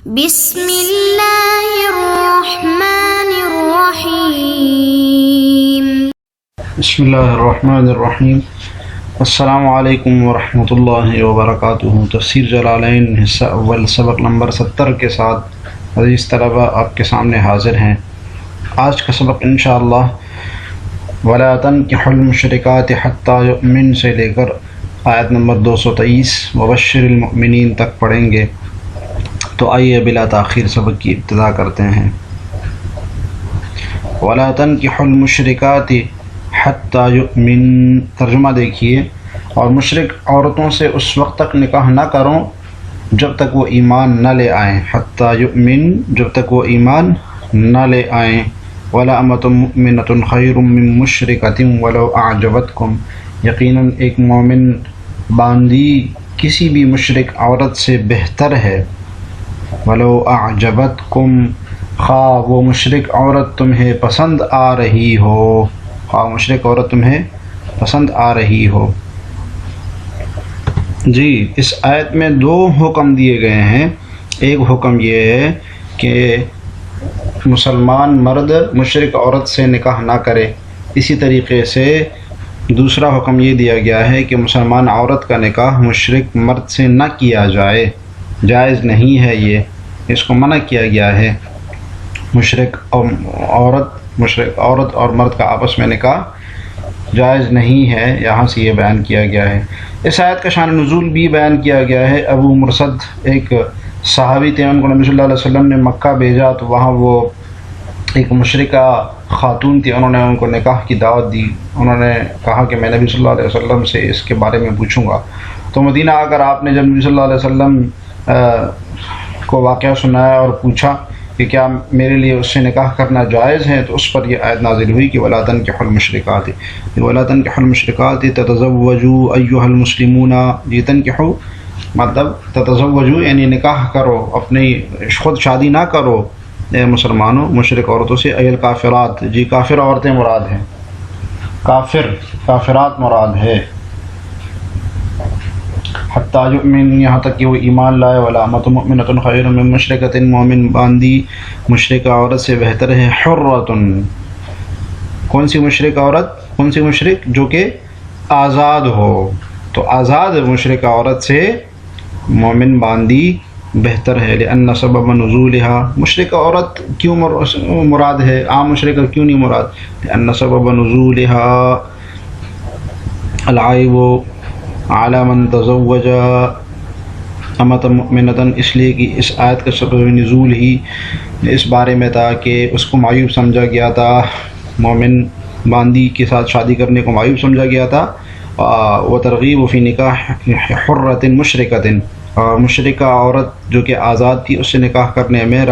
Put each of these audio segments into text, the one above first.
بسم اللہ الرحمن الرحیم۔ بسم اللہ الرحمن الرحیم۔ السلام علیکم ورحمۃ اللہ وبرکاتہ۔ تفسیر جلالین حصہ اول سبق نمبر 70 کے ساتھ عزیز طلبہ آپ کے سامنے حاضر ہیں۔ آج کا سبق انشاءاللہ وَلَا تَنْكِحُوا الْمُشْرِكَاتِ حَتَّى يُؤْمِنْ سے لے کر آیت نمبر 223 وَبَشِّرِ الْمُؤْمِنِينَ تک پڑھیں گے۔ تو آئیے بلا تاخیر سبق کی ابتدا کرتے ہیں۔ وَلَا تَنْكِحُوا الْمُشْرِكَاتِ حَتَّى يُؤْمِنْ، ترجمہ دیکھیے، اور مشرک عورتوں سے اس وقت تک نکاح نہ کرو جب تک وہ ایمان نہ لے آئیں، حَتَّى يُؤْمِنْ، جب تک وہ ایمان نہ لے آئیں۔ وَلَأَمَةٌ مُؤْمِنَةٌ خَيْرٌ مِّن مُشْرِكَةٍ وَلَوْ أَعْجَبَتْكُمْ، یقیناً ایک مومن باندی کسی بھی مشرک عورت سے بہتر ہے۔ وَلَوْ أَعْجَبَتْكُمْ، خواہ وہ مشرک عورت تمہیں پسند آ رہی ہو، خواہ مشرک عورت تمہیں پسند آ رہی ہو۔ جی، اس آیت میں دو حکم دیے گئے ہیں۔ ایک حکم یہ ہے کہ مسلمان مرد مشرک عورت سے نکاح نہ کرے، اسی طریقے سے دوسرا حکم یہ دیا گیا ہے کہ مسلمان عورت کا نکاح مشرک مرد سے نہ کیا جائے، جائز نہیں ہے، یہ اس کو منع کیا گیا ہے۔ مشرک عورت اور مرد کا آپس میں نکاح جائز نہیں ہے، یہاں سے یہ بیان کیا گیا ہے۔ اس آیت کا شان نزول بھی بیان کیا گیا ہے۔ ابو مرصد ایک صحابی تھے، ان کو نبی صلی اللہ علیہ وسلم نے مکہ بھیجا تو وہاں وہ ایک مشرکہ خاتون تھی، انہوں نے ان کو نکاح کی دعوت دی۔ انہوں نے کہا کہ میں نبی صلی اللہ علیہ وسلم سے اس کے بارے میں پوچھوں گا۔ تو مدینہ آ کر آپ نے جب نبی صلی اللہ علیہ وسلم کو واقعہ سنایا اور پوچھا کہ کیا میرے لیے اس سے نکاح کرنا جائز ہے، تو اس پر یہ آیت نازل ہوئی کہ وَلَا تَنْكِحُوا الْمُشْرِكَاتِ وَلَا تَنْكِحُوا الْمُشْرِكَاتِ تَتَزَوَّجُوا أَيُّهَا الْمُسْلِمُونَ، یہ تنکحو مطلب تتزوجوا یعنی نکاح کرو، اپنی خود شادی نہ کرو اے مسلمانوں مشرک عورتوں سے، ای الکافرات، جی کافر عورتیں مراد ہیں، کافرات مراد ہے۔ حتیٰ یؤمن، یہاں تک کہ وہ ایمان لائے۔ وَلَأَمَةٌ مُؤْمِنَةٌ خَيْرٌ مِّن مُشْرِكَةٍ، مومن باندی مشرکہ عورت سے بہتر ہے۔ حرۃ، کون سی مشرک عورت، کون سی مشرک؟ جو کہ آزاد ہو، تو آزاد مشرکہ عورت سے مومن باندی بہتر ہے۔ لأن سبب نزولها، مشرکہ عورت کیوں مراد ہے، عام مشرکہ کیوں نہیں مراد؟ لأن سبب نزولها العیب علی من تزوج امۃ مؤمنۃ، اس لیے کہ اس آیت کا سبب نزول ہی اس بارے میں تھا کہ اس کو معیوب سمجھا گیا تھا، مومن باندی کے ساتھ شادی کرنے کو معیوب سمجھا گیا تھا۔ وترغیب فی نکاح حرۃ مشرکۃ، اور مشرکہ عورت جو کہ آزاد تھی اس سے نکاح کرنے میں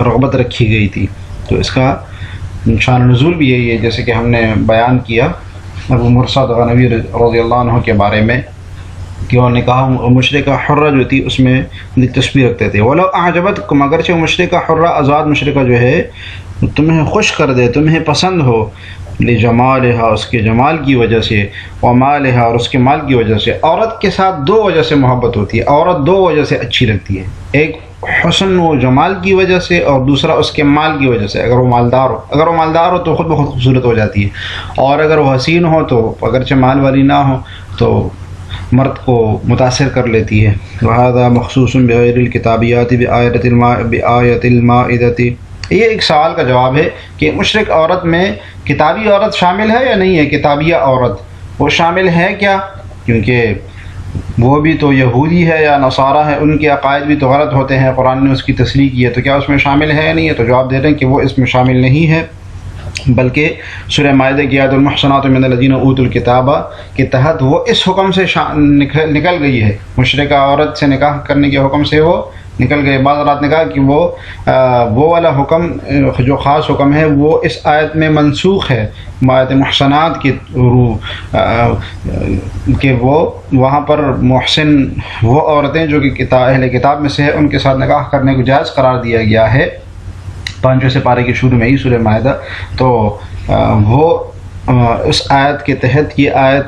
رغبت رکھی گئی تھی۔ تو اس کا شان نزول بھی یہی ہے، جیسے کہ ہم نے بیان کیا ابو مرصد غنوی رضی اللہ عنہ کے بارے میں کہ وہ نکاح مشرکہ حرہ جو تھی اس میں دلچسپی رکھتے تھے۔ وَلَوْ أَعْجَبَتْكُمْ، اگرچہ مشرکہ حرہ آزاد مشرکہ جو ہے تمہیں خوش کر دے، تمہیں پسند ہو، لِجَمَالِهَا، اس کے جمال کی وجہ سے، وَمَالِهَا، اور اس کے مال کی وجہ سے۔ عورت کے ساتھ دو وجہ سے محبت ہوتی ہے، عورت دو وجہ سے اچھی لگتی ہے، ایک حسن و جمال کی وجہ سے، اور دوسرا اس کے مال کی وجہ سے۔ اگر وہ مالدار ہو تو خود بخود خوبصورت ہو جاتی ہے، اور اگر وہ حسین ہو تو اگرچہ مال والی نہ ہو تو مرد کو متاثر کر لیتی ہے۔ وَهَذَا مَخْصُوصٌ بِغَيْرِ الْكِتَابِيَّاتِ بِآیَةِ الْمَائِدَةِ، یہ ایک سوال کا جواب ہے کہ مشرک عورت میں کتابی عورت شامل ہے یا نہیں ہے؟ کتابیہ عورت وہ شامل ہے کیا؟ کیونکہ وہ بھی تو یہودی ہے یا نصارہ ہے، ان کے عقائد بھی تو غلط ہوتے ہیں، قرآن نے اس کی تصریح کی ہے، تو کیا اس میں شامل ہے یا نہیں ہے؟ تو جواب دے رہے ہیں کہ وہ اس میں شامل نہیں ہے، بلکہ سورہ مائدہ کی آیت المحصنات من الذین اوتوا الکتاب کے تحت وہ اس حکم سے نکل گئی ہے، مشرکہ عورت سے نکاح کرنے کے حکم سے وہ نکل گئے۔ بعض رات نے کہا کہ وہ والا حکم جو خاص حکم ہے وہ اس آیت میں منسوخ ہے، آیت محصنات کی روح کہ وہ وہاں پر محسن وہ عورتیں جو کہ اہل کتاب میں سے ہے ان کے ساتھ نکاح کرنے کو جائز قرار دیا گیا ہے 5ویں سپارے کے شروع میں ہی سورہ مائدہ۔ تو وہ اس آیت کے تحت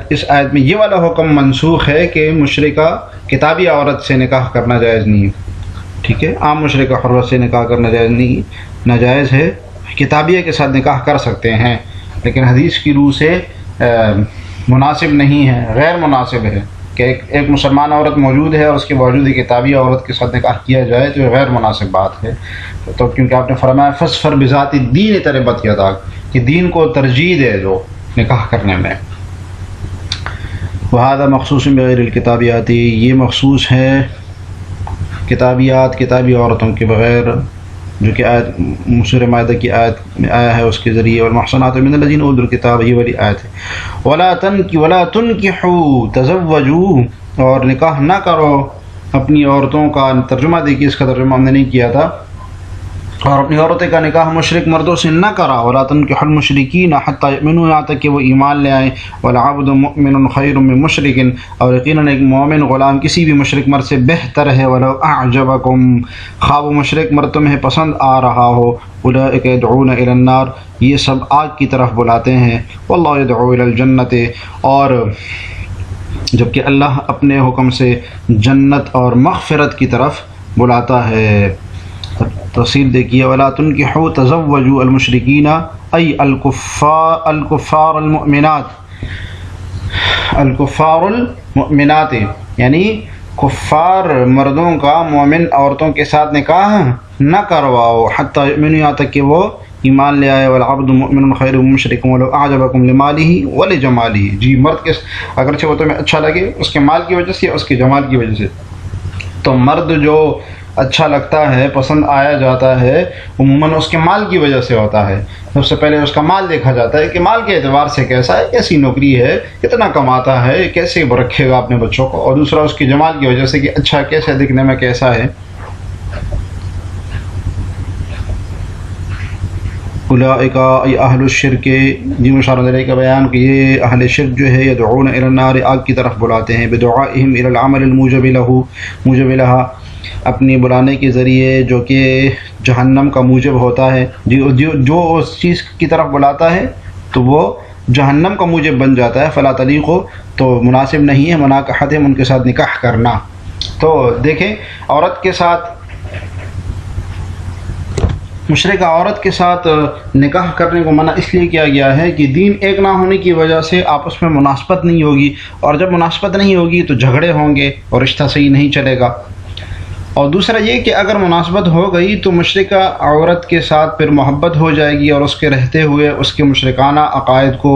اس آیت میں یہ والا حکم منسوخ ہے کہ مشرکہ کتابی عورت سے نکاح کرنا جائز نہیں ہے۔ ٹھیک ہے، عام مشرقہ حرہ سے نکاح کرنا جائز نہیں، ناجائز ہے، کتابیہ کے ساتھ نکاح کر سکتے ہیں، لیکن حدیث کی روح سے مناسب نہیں ہے، غیر مناسب ہے کہ ایک مسلمان عورت موجود ہے اور اس کے باوجود ایک کتابی عورت کے ساتھ نکاح کیا جائے، تو یہ غیر مناسب بات ہے۔ تو کیونکہ آپ نے فرمایا فَاصْفَرْ بِذَاتِ الدِّينِ تَرِبَتْ يَدَاكَ، کہ دین کو ترجیح دے جو نکاح کرنے میں۔ وَهَذَا مَخْصُوصٌ بِغَيْرِ الْكِتَابِيَاتِ، یہ مخصوص ہے کتابیات، کتابی عورتوں کے بغیر، جو کہ آیت سورہ مائدہ کی آیت میں آیا ہے اس کے ذریعے، والمحصنات من الذین اوتوا الکتاب، یہ والی آیت ہے۔ ولا تنکحوا تزوجوا، اور نکاح نہ کرو اپنی عورتوں کا، ترجمہ دیکھیے اس کا ترجمہ ہم نے نہیں کیا تھا، اور اپنی عورتیں کا نکاح مشرک مردوں سے نہ کرا، ولا تنکحوا المشرکین حتی یؤمنوا، یہاں تک کہ وہ ایمان لے آئیں، والعبد مؤمن خیر من مشرک، اور یقیناً ایک مومن غلام کسی بھی مشرک مرد سے بہتر ہے، ولو اعجبکم، خواہ وہ مشرک مرد تمہیں پسند آ رہا ہو، اولئک یدعون الی النار، یہ سب آگ کی طرف بلاتے ہیں، واللہ یدعو الی الجنۃ، اور جبکہ اللہ اپنے حکم سے جنت اور مغفرت کی طرف بلاتا ہے۔ تفصیل دیکھیے، ولا تنکحوا تزوجوا المشرکین ای الکفار المؤمنات، الکفار المؤمنات، یعنی کفار مردوں کا مومن عورتوں کے ساتھ نکاح نہ کرواؤ، حتی یؤمنوا، یہاں تک کہ وہ ایمان لے آئے، والعبد مؤمن خیر من مشرک ولو اعجبکم لمالہ ولجمالہ، جی مرد کے اگرچہ وہ تمہیں اچھا لگے اس کے مال کی وجہ سے یا اس کے جمال کی وجہ سے، تو مرد جو اچھا لگتا ہے، پسند آیا جاتا ہے، عموماً اس کے مال کی وجہ سے ہوتا ہے۔ سب سے پہلے اس کا مال دیکھا جاتا ہے کہ مال کے اعتبار سے کیسا ہے، کیسی نوکری ہے، کتنا کماتا ہے، کیسے رکھے گا اپنے بچوں کو، اور دوسرا اس کے جمال کی وجہ سے کہ اچھا کیسے دکھنے میں کیسا ہے۔ اولئک ای اہل الشرک، جی مشارہ علیہ کا بیان کہ یہ اہل شرک جو ہے یدعون الی النار، آگ کی طرف بلاتے ہیں، بدعائہم الی العمل الموجب لہا، اپنی بلانے کے ذریعے جو کہ جہنم کا موجب ہوتا ہے، جو اس چیز کی طرف بلاتا ہے تو وہ جہنم کا موجب بن جاتا ہے، فلا تلیق، تو مناسب نہیں ہے مناکحتہم، ان کے ساتھ نکاح کرنا۔ تو دیکھیں، عورت کے ساتھ، مشرکہ عورت کے ساتھ نکاح کرنے کو منع اس لیے کیا گیا ہے کہ دین ایک نہ ہونے کی وجہ سے آپس میں مناسبت نہیں ہوگی، اور جب مناسبت نہیں ہوگی تو جھگڑے ہوں گے اور رشتہ صحیح نہیں چلے گا۔ اور دوسرا یہ کہ اگر مناسبت ہو گئی تو مشرکہ عورت کے ساتھ پھر محبت ہو جائے گی، اور اس کے رہتے ہوئے اس کے مشرکانہ عقائد کو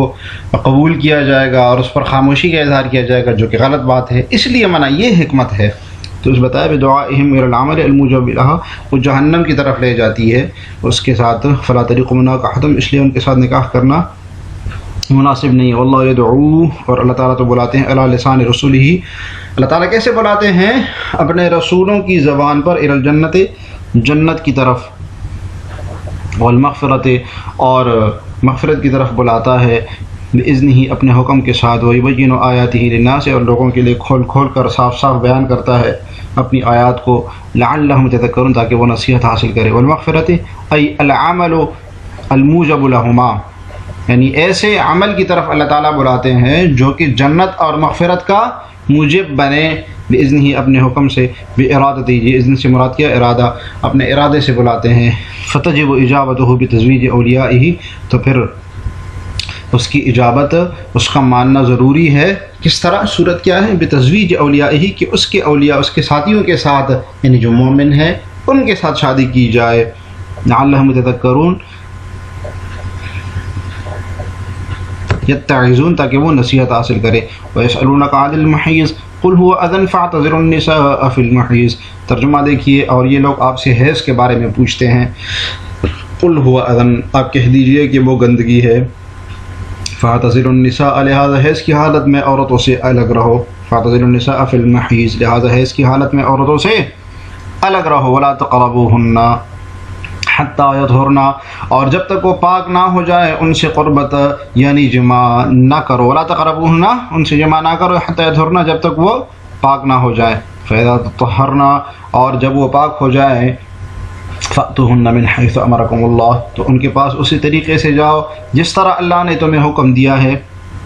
قبول کیا جائے گا اور اس پر خاموشی کا اظہار کیا جائے گا، جو کہ غلط بات ہے، اس لیے منع، یہ حکمت ہے۔ تو اس بتایا بدعائہم الی العمل الموجب لہا، وہ جہنم کی طرف لے جاتی ہے اس کے ساتھ، فلا طریق مناکحتہم، اس لیے ان کے ساتھ نکاح کرنا مناسب نہیں ہے۔ واللہ یدعو، اور اللہ تعالیٰ تو بلاتے ہیں، علی لسان رسولہ، اللہ تعالیٰ کیسے بلاتے ہیں؟ اپنے رسولوں کی زبان پر، الی الجنت، جنت کی طرف، والمغفرت، اور مغفرت کی طرف بلاتا ہے، بِإِذْنِهِ، اپنے حکم کے ساتھ، وَيُبَيِّنُ آیَاتِهِ لِلنَّاسِ، اور لوگوں کے لیے کھول کھول کر صاف صاف بیان کرتا ہے اپنی آیات کو، لعلہم یتذکرون، تاکہ وہ نصیحت حاصل کرے۔ والمغفرت ای العمل الموجب لہما، یعنی ایسے عمل کی طرف اللہ تعالیٰ بلاتے ہیں جو کہ جنت اور مغفرت کا موجب بنے، بِإِذْنِهِ، اپنے حکم سے، بِإِرَادَتِهِ، یہ اذن سے مراد کیا؟ ارادہ، اپنے ارادے سے بلاتے ہیں، فَتَجِبُ إِجَابَتُهُ بِتَزْوِيجِ أَوْلِيَائِهِ، تو پھر اس کی اجابت، اس کا ماننا ضروری ہے۔ کس طرح؟ صورت کیا ہے؟ بتزویج اولیائہ، کہ اس کے اولیاء، اس کے ساتھیوں کے ساتھ، یعنی جو مومن ہیں ان کے ساتھ شادی کی جائے، لعلہم یتذکرون، یتعظون، تاکہ وہ نصیحت حاصل کرے۔ ویسألونک عن المحیض قل هو اذن فاعتذروا النساء فی المحیض، ترجمہ دیکھیے، اور یہ لوگ آپ سے حیض کے بارے میں پوچھتے ہیں، قل هو اذن، آپ کہہ دیجئے کہ وہ گندگی ہے، فاعتذروا النساء، لہذا حیض کی حالت میں عورتوں سے الگ رہو، فاعتذروا النساء فی المحیض، لہذا حیض کی حالت میں عورتوں سے الگ رہو، ولا تقربوہن حتی یطہرن، اور جب تک وہ پاک نہ ہو جائے ان سے قربت، یعنی جمع نہ کرو، ولا تقربوہن، ان سے جمع نہ کرو، حتی یطہرن، جب تک وہ پاک نہ ہو جائے، فاذا تطہرن، اور جب وہ پاک ہو جائے، فأتوہن من حیث امرکم اللہ، تو ان کے پاس اسی طریقے سے جاؤ جس طرح اللہ نے تمہیں حکم دیا ہے،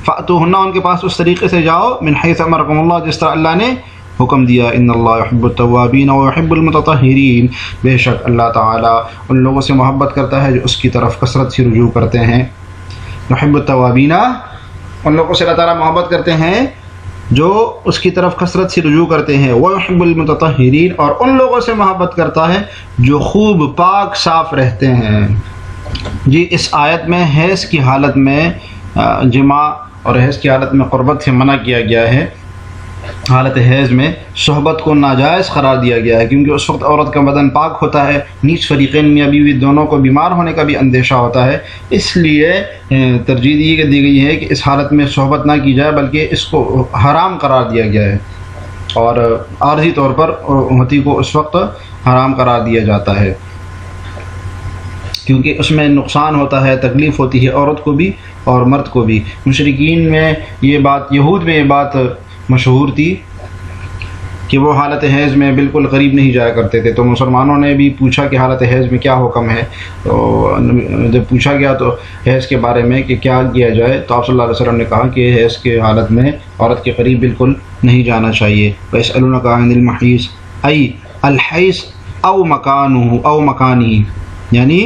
فأتوہن، ان کے پاس اس طریقے سے جاؤ، من حیث امرکم اللہ، جس طرح اللہ نے حکم دیا ان اللہ یحب التوابین و یحب المتطہرین، بے شک اللہ تعالیٰ ان لوگوں سے محبت کرتا ہے جو اس کی طرف کثرت سے رجوع کرتے ہیں۔ یحب التوابین، ان لوگوں سے اللہ تعالیٰ محبت کرتے ہیں جو اس کی طرف کثرت سے رجوع کرتے ہیں، وَيُحِبُّ الْمُتَطَهِّرِينَ، اور ان لوگوں سے محبت کرتا ہے جو خوب پاک صاف رہتے ہیں۔ جی اس آیت میں حیض کی حالت میں جماع اور حیض کی حالت میں قربت سے منع کیا گیا ہے۔ حالت حیض میں صحبت کو ناجائز قرار دیا گیا ہے، کیونکہ اس وقت عورت کا بدن پاک ہوتا ہے، نیز فریقین میاں بیوی دونوں کو بیمار ہونے کا بھی اندیشہ ہوتا ہے، اس لیے ترجیح یہ دی گئی ہے کہ اس حالت میں صحبت نہ کی جائے بلکہ اس کو حرام قرار دیا گیا ہے، اور عارضی طور پر امتی کو اس وقت حرام قرار دیا جاتا ہے، کیونکہ اس میں نقصان ہوتا ہے، تکلیف ہوتی ہے عورت کو بھی اور مرد کو بھی۔ مشرکین میں یہ بات، یہود میں یہ بات مشہور تھی کہ وہ حالت حیض میں بالکل قریب نہیں جایا کرتے تھے، تو مسلمانوں نے بھی پوچھا کہ حالت حیض میں کیا حکم ہے، تو جب پوچھا گیا تو حیض کے بارے میں کہ کیا کیا جائے، تو آپ صلی اللہ علیہ وسلم نے کہا کہ حیض کے حالت میں عورت کے قریب بالکل نہیں جانا چاہیے۔ وَيَسْأَلُونَكَ عَنِ الْمَحِيضِ أَيْ الْحَيْض أَوْ مَكَانُهُ أَوْ مَكَانِهِ، یعنی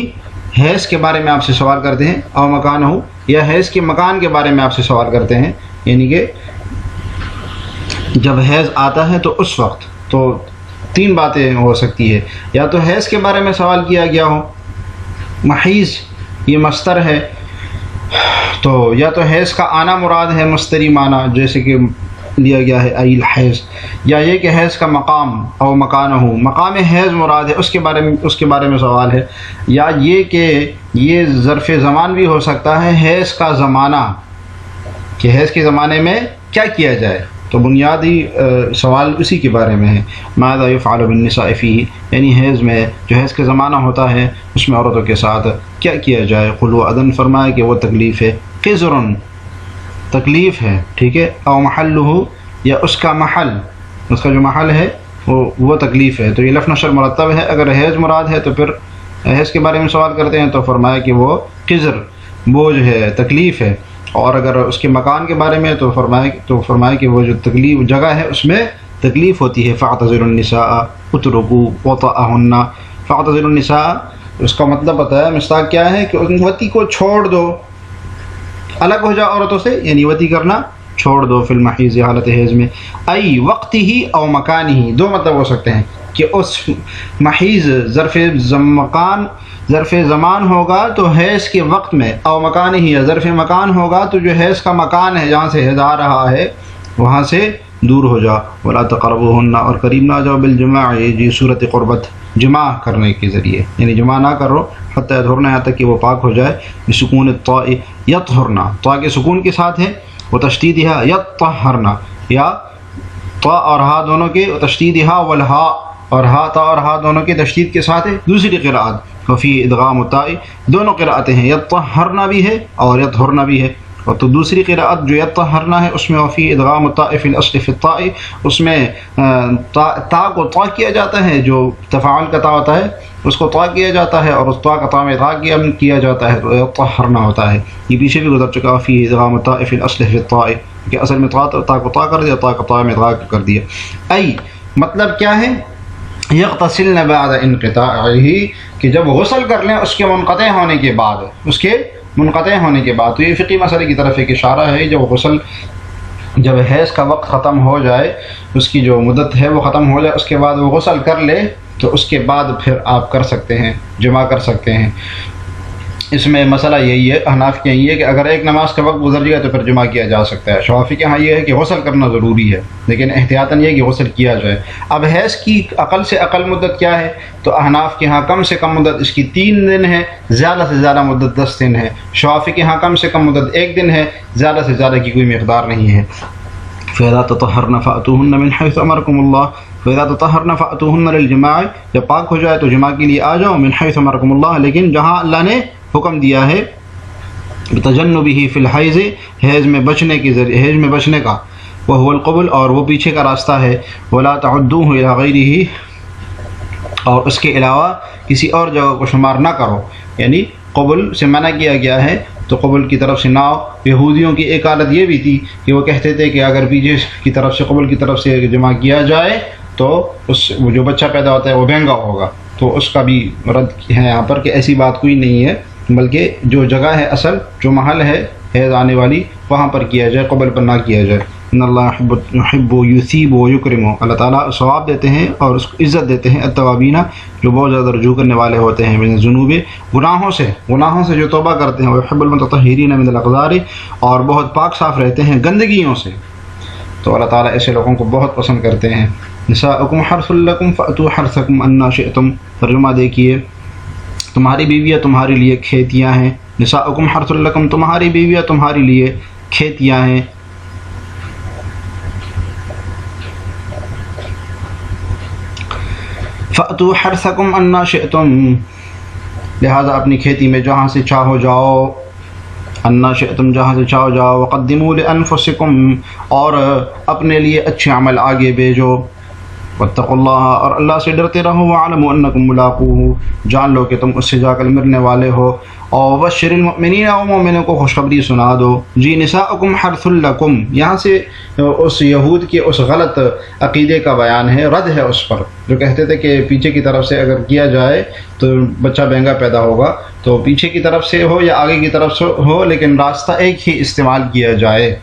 حیض کے بارے میں آپ سے سوال کرتے ہیں، او مکانہ، یا حیض کے مکان کے بارے میں آپ سے سوال کرتے ہیں، یعنی کہ جب حیض آتا ہے تو اس وقت تو تین باتیں ہو سکتی ہے، یا تو حیض کے بارے میں سوال کیا گیا ہو، محیض یہ مصدر ہے تو یا تو حیض کا آنا مراد ہے مصدری معنی جیسے کہ لیا گیا ہے ای الحیض، یا یہ کہ حیض کا مقام او مکانہ، مقام حیض مراد ہے اس کے بارے میں سوال ہے، یا یہ کہ یہ ظرف زمان بھی ہو سکتا ہے حیض کا زمانہ، کہ حیض کے زمانے میں کیا کیا جائے، تو بنیادی سوال اسی کے بارے میں ہے، ماذا یفعل بالنساء فیہ، یعنی حیض میں جو حیض کا زمانہ ہوتا ہے اس میں عورتوں کے ساتھ کیا کیا جائے۔ قل هو اذن، فرمایا کہ وہ تکلیف ہے، قذر تکلیف ہے، ٹھیک ہے، او محلہ، یا اس کا محل، اس کا جو محل ہے وہ تکلیف ہے، تو یہ لفظ نشر مرتب ہے۔ اگر حیض مراد ہے تو پھر حیض کے بارے میں سوال کرتے ہیں تو فرمایا کہ وہ قذر بوجھ ہے، تکلیف ہے، اور اگر اس کے مکان کے بارے میں تو فرمایا کہ وہ جو تکلیف جگہ ہے اس میں تکلیف ہوتی ہے۔ فاعتزلوا النساء اترکوا وطأہن، فاعتزلوا النساء اس کا مطلب بتایا، مصداق کیا ہے کہ ان وتی کو چھوڑ دو، الگ ہو جاؤ عورتوں سے، یعنی وتی کرنا چھوڑ دو، فی المحیض حالت حیض میں، ای وقت ہی او مکان ہی، دو مطلب ہو سکتے ہیں کہ اس محیض ظرف زمان ہوگا تو حیض کے وقت میں، او مکان ہی، یا ظرف مکان ہوگا تو جو حیض کا مکان ہے جہاں سے حیض آ رہا ہے وہاں سے دور ہو جاؤ، ولا تقربوہن، اور قریب نہ جاؤ، بالجماع، جی صورت قربت، جماع کرنے کے ذریعے، یعنی جماع نہ کرو، حتی یطہرن، یہاں تک کہ وہ پاک ہو جائے، بسکون الطاء، یطہرن، طاء کے سکون کے ساتھ ہے، وتشدیدها یطہرن، یا طاء اور ہا دونوں کے، وتشدیدها والہا، اور ہا تا اور ہا دونوں کے تشدید کے ساتھ ہے۔ دوسری قراءت وفی ادغام الطاء، دونوں قراءتیں ہیں، یطہرن بھی ہے اور یطہرن بھی ہے، اور تو دوسری قراءت جو یطہرن ہے اس میں وفی ادغام الطاء فی الاصل فی الطاء، اس میں تا کو طا کیا جاتا ہے، جو تفاعل کا تا ہوتا ہے اس کو طا کیا جاتا ہے، اور اس طا کا تا میں طا کیا جاتا ہے تو یطہرن ہوتا ہے۔ یہ پیچھے بھی گزر چکا، فی ادغام الطاء فی الاصل فی الطاء، کہ اصل میں تا کو طا کر دیا، تا کا تا میں طا کر دیا۔ ای مطلب کیا ہے، یغتسلن بعد انقطاعہ، کہ جب غسل کر لیں اس کے منقطع ہونے کے بعد، تو یہ فقہی مسئلے کی طرف ایک اشارہ ہے، جب حیض کا وقت ختم ہو جائے، اس کی جو مدت ہے وہ ختم ہو جائے، اس کے بعد وہ غسل کر لے تو اس کے بعد پھر آپ کر سکتے ہیں، جمع کر سکتے ہیں۔ اس میں مسئلہ یہی ہے، احناف کے یہی ہے کہ اگر ایک نماز کا وقت گزر جائے تو پھر جمع کیا جا سکتا ہے۔ شوافی کے ہاں یہ ہے کہ غسل کرنا ضروری ہے، لیکن احتیاطاً یہ کہ غسل کیا جائے۔ اب حیض کی اقل سے اقل مدت کیا ہے، تو احناف کے ہاں کم سے کم مدت اس کی 3 دن ہے، زیادہ سے زیادہ مدت 10 دن ہے۔ شوافی کے ہاں کم سے کم مدت 1 دن ہے، زیادہ سے زیادہ کی کوئی مقدار نہیں ہے۔ فَإِذَا تَطَهَّرْنَ فَأْتُوهُنَّ مِنْ حَيْثُ أَمَرَكُمُ اللَّهُ، فَإِذَا تَطَهَّرْنَ فَأْتُوهُنَّ لِلْجِمَاعِ، جب پاک ہو جائے تو جماع کے لیے آ جاؤ، مِنْ حَيْثُ أَمَرَكُمُ اللَّهُ، لیکن جہاں اللہ نے حکم دیا ہے، بتجنبہ فی الحیض، حیض میں بچنے کے ذریعے، حیض میں بچنے کا، وہو القبل، اور وہ پیچھے کا راستہ ہے، ولا تعدوہ الی غیرہ، اور اس کے علاوہ کسی اور جگہ کو شمار نہ کرو، یعنی قبل سے منع کیا گیا ہے تو قبل کی طرف سے نہ ہو۔ یہودیوں کی ایک حالت یہ بھی تھی کہ وہ کہتے تھے کہ اگر پیچھے کی طرف سے قبل کی طرف سے جمع کیا جائے تو وہ جو بچہ پیدا ہوتا ہے وہ بہنگا ہوگا، تو اس کا بھی رد ہے یہاں پر کہ ایسی بات کوئی نہیں ہے، بلکہ جو جگہ ہے اصل جو محل ہے حیض آنے والی وہاں پر کیا جائے، قبل پر نہ کیا جائے۔ ان اللہ یحب یثیب و یکرم، اللہ تعالیٰ ثواب دیتے ہیں اور اس کو عزت دیتے ہیں التوابین، جو بہت زیادہ رجوع کرنے والے ہوتے ہیں، من الذنوب، گناہوں سے جو توبہ کرتے ہیں، ویحب المتطہرین من الاقذار، اور بہت پاک صاف رہتے ہیں گندگیوں سے، تو اللہ تعالیٰ ایسے لوگوں کو بہت پسند کرتے ہیں۔ نساؤکم حرث لکم فأتوا حرثکم انا شئتم، ترجمہ دیکھیے، تمہاری بیویاں تمہارے لیے کھیتیاں ہیں، نساؤکم حرث لکم، تمہاری بیویاں تمہارے لیے کھیتیاں ہیں، فأتوا حرثکم انا شئتم، لہذا اپنی کھیتی میں جہاں سے چاہو جاؤ، انا شئتم جہاں سے چاہو جاؤ، وقدموا لانفسکم، اور اپنے لیے اچھے عمل آگے بھیجو، واتقوا اللہ، اور اللہ سے ڈرتے رہو، وعلموا انکم ملاقوہ، جان لو کہ تم اس سے جا کر مرنے والے ہو، اور بشر المؤمنین، اور مومنوں کو خوشخبری سنا دو۔ جی نساؤکم حرث لکم، یہاں سے اس یہود کے اس غلط عقیدے کا بیان ہے، رد ہے اس پر جو کہتے تھے کہ پیچھے کی طرف سے اگر کیا جائے تو بچہ بہنگا پیدا ہوگا، تو پیچھے کی طرف سے ہو یا آگے کی طرف سے ہو لیکن راستہ ایک ہی استعمال کیا جائے۔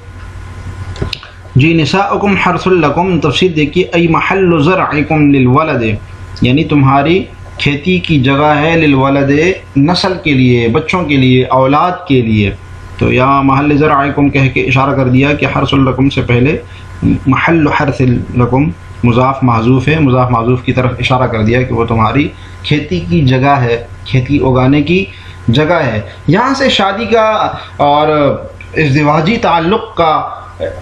جی نساؤکم حرث لکم، تفسیر دیکھیے، ای محل زرعکم للولد، یعنی تمہاری کھیتی کی جگہ ہے، للولد، نسل کے لیے، بچوں کے لیے، اولاد کے لیے، تو یہاں محل زرعکم کہہ کے اشارہ کر دیا کہ حرث لکم سے پہلے محل حرث لکم مضاف محذوف ہے، مضاف محذوف کی طرف اشارہ کر دیا کہ وہ تمہاری کھیتی کی جگہ ہے، کھیتی اگانے کی جگہ ہے۔ یہاں سے شادی کا اور ازدواجی تعلق کا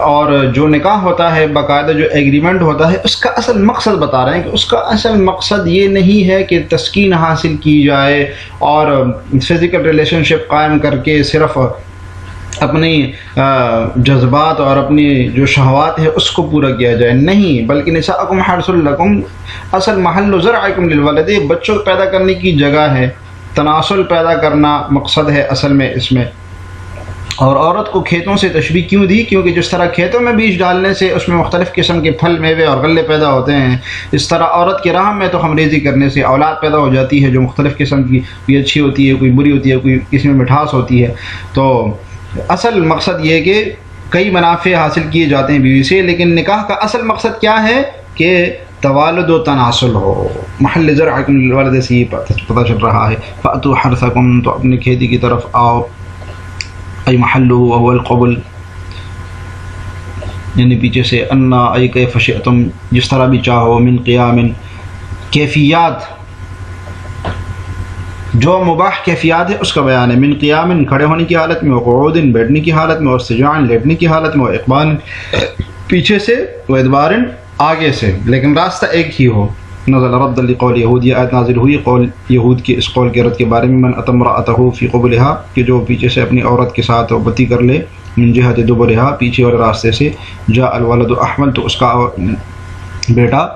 اور جو نکاح ہوتا ہے، باقاعدہ جو ایگریمنٹ ہوتا ہے، اس کا اصل مقصد بتا رہے ہیں کہ اس کا اصل مقصد یہ نہیں ہے کہ تسکین حاصل کی جائے اور فزیکل ریلیشن شپ قائم کر کے صرف اپنی جذبات اور اپنی جو شہوات ہے اس کو پورا کیا جائے، نہیں، بلکہ نساؤکم حرث لکم اصل محل زرعکم للولد، بچوں پیدا کرنے کی جگہ ہے، تناسل پیدا کرنا مقصد ہے اصل میں اس میں۔ اور عورت کو کھیتوں سے تشبیہ کیوں دی؟ کیونکہ جس طرح کھیتوں میں بیج ڈالنے سے اس میں مختلف قسم کے پھل، میوے اور غلے پیدا ہوتے ہیں، اس طرح عورت کے رحم میں تخم ریزی کرنے سے اولاد پیدا ہو جاتی ہے جو مختلف قسم کی، کوئی اچھی ہوتی ہے، کوئی بری ہوتی ہے، کوئی کسی میں مٹھاس ہوتی ہے۔ تو اصل مقصد یہ ہے کہ کئی منافع حاصل کیے جاتے ہیں بیوی سے، لیکن نکاح کا اصل مقصد کیا ہے کہ توالد و تناسل ہو۔ محل زرعکم للولد سے یہ پتہ چل رہا ہے۔ فأتوا حرثکم، تو اپنی کھیتی کی طرف آؤ، ای محلہ وهو القبل، یعنی پیچھے سے انا ای کیف شئتم، جس طرح بھی چاہو، من قیام، کیفیات جو مباح کیفیات ہے اس کا بیان ہے، من قیام کھڑے ہونے کی حالت میں، وقعود بیٹھنے کی حالت میں، واستجاع لیٹنے کی حالت میں، واقبال پیچھے سے، وادبار آگے سے، لیکن راستہ ایک ہی ہو۔ نزل رد لقول یہود، یہ آیت نازل ہوئی قول یہود کے اس قول کے رد کے بارے میں، من اتى امرأته فی قبلها، کہ جو پیچھے سے اپنی عورت کے ساتھ بتی کر لے، من جہت دبرها، پیچھے والے راستے سے، جاء الولد احمل، تو اس کا بیٹا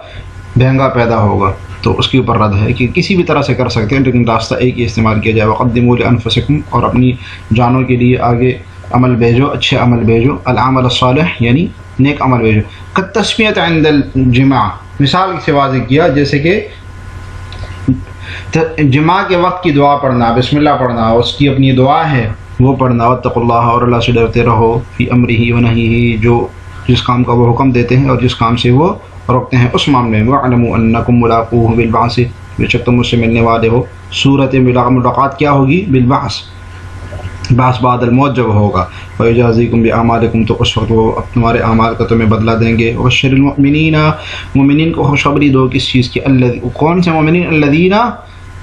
بہنگا پیدا ہوگا، تو اس کے اوپر رد ہے کہ کسی بھی طرح سے کر سکتے ہیں لیکن راستہ ایک ہی استعمال کیا جائے۔ وقدموا لانفسکم، اور اپنی جانوں کے لیے آگے عمل بھیجو، اچھے عمل بھیجو، العمل الصالح، یعنی نیک عمل بھیجو۔ کالتسمیۃ عند الجماع، مثال سے واضح کیا جیسے کہ جماع کے وقت کی دعا پڑھنا، بسم اللہ پڑھنا، اس کی اپنی دعا ہے وہ پڑھنا، واتقوا اللہ، اور اللہ سے ڈرتے رہو، فی امرہ ونہیہ، جو جس کام کا وہ حکم دیتے ہیں اور جس کام سے وہ روکتے ہیں اس معاملے میں، وَاعْلَمُوا أَنَّكُمْ مُلَاقُوهُ بِالْبَعْثِ، بے شک تم اس سے ملنے والے ہو۔ صورت ملاقات کیا ہوگی؟ بالبعث، بعث بعد الموت جب ہوگا، وَيُجَازِيكُمْ بِأَعْمَالِكُمْ، تو اس وقت وہ تمہارے اعمال کا تمہیں بدلہ دیں گے۔ وَبَشِّرِ الْمُؤْمِنِينَ، مومنین کو خوشخبری دو، کس چیز کی؟ کون سے مومنین؟ الَّذِينَ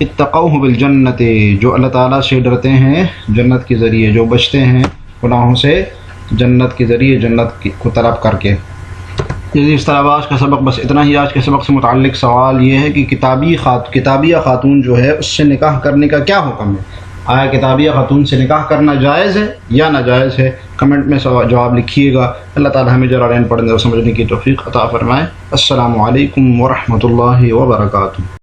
اتَّقَوْهُ بِالْجَنَّةِ، جو اللہ تعالیٰ سے ڈرتے ہیں جنت کے ذریعے، جو بچتے ہیں گناہوں سے جنت کے ذریعے، جنت کو طلب کر کے۔ اس طرح آج کا سبق بس اتنا ہی۔ آج کے سبق سے متعلق سوال یہ ہے کہ کتابیہ خاتون جو ہے اس سے نکاح کرنے کا کیا حکم ہے؟ آیا کتابیہ خاتون سے نکاح کرنا جائز ہے یا ناجائز ہے؟ کمنٹ میں جواب لکھیے گا۔ اللہ تعالی ہمیں جلالین پڑھنے اور سمجھنے کی توفیق عطا فرمائے۔ السلام علیکم ورحمۃ اللہ وبرکاتہ۔